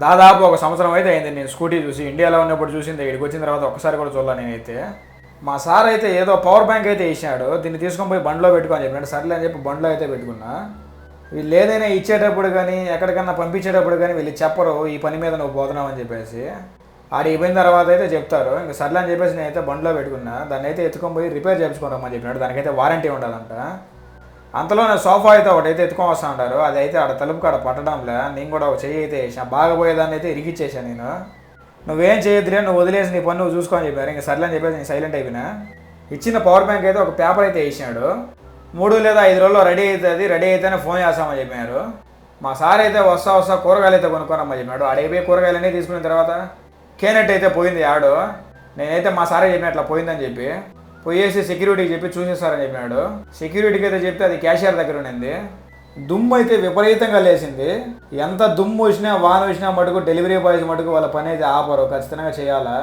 దాదాపు ఒక సంవత్సరం అయితే అయింది నేను స్కూటీ చూసి. ఇండియాలో ఉన్నప్పుడు చూసింది, ఇక్కడికి వచ్చిన తర్వాత ఒక్కసారి కూడా చూడాలి నేనైతే. మా సార్ అయితే ఏదో పవర్ బ్యాంక్ అయితే ఇచ్చాడు, దీన్ని తీసుకొని పోయి బండిలో పెట్టుకొని చెప్పినాడు. సర్లే అని చెప్పి బండిలో అయితే పెట్టుకున్నా. వీళ్ళు ఏదైనా ఇచ్చేటప్పుడు కానీ ఎక్కడికన్నా పంపించేటప్పుడు కానీ వీళ్ళు చెప్పరు ఈ పని మీద నువ్వు పోతున్నావు అని చెప్పేసి. ఆడికి పోయిన తర్వాత అయితే చెప్తారు. ఇంకా సర్లే అని చెప్పేసి నేనైతే బండిలో పెట్టుకున్నా. దాన్ని అయితే ఎత్తుకొని పోయి రిపేర్ చేయించుకోరమ్మని చెప్పినాడు. దానికైతే వారంటీ ఉండదంట. అంతలో నా సోఫా అయితే ఒకటైతే ఎత్తుకొని వస్తా ఉంటారు, అది అయితే ఆడ తలుపు కాడ పట్టడంలే. నేను కూడా ఒక చెయ్యి అయితే వేసాను, బాగా పోయేదాన్ని అయితే ఇరిగిచ్చేసాను నేను. నువ్వేం చేయొద్దులే, నువ్వు వదిలేసి నీ పని నువ్వు చూసుకోని చెప్పారు. ఇంకా సర్లే అని చెప్పేసి నేను సైలెంట్ అయిపోయినా. ఇచ్చిన పవర్ బ్యాంక్ అయితే ఒక పేపర్ అయితే వేసాడు, 3 లేదా 5 రోజుల్లో రెడీ అవుతుంది, రెడీ అయితేనే ఫోన్ చేస్తామని చెప్పారు. మా సార్ అయితే వస్తా కూరగాయలు అయితే కొనుక్కోనమ్మని చెప్పినాడు. ఆడైపోయి కూరగాయలన్నీ తీసుకున్న తర్వాత కేనెట్ అయితే పోయింది ఆడు. నేనైతే మా సారే చెప్పిన అట్లా పోయిందని చెప్పి, పోయేసి సెక్యూరిటీకి చెప్పి చూసేస్తారని చెప్పినాడు. సెక్యూరిటీకి అయితే చెప్తే అది క్యాషియర్ దగ్గర ఉండింది. దుమ్ము అయితే విపరీతంగా లేచింది. ఎంత దుమ్ము వచ్చినా వాన వచ్చినా మటుకు డెలివరీ బాయ్స్ మటుకు వాళ్ళ పని అయితే ఆపరు, ఖచ్చితంగా చేయాలా.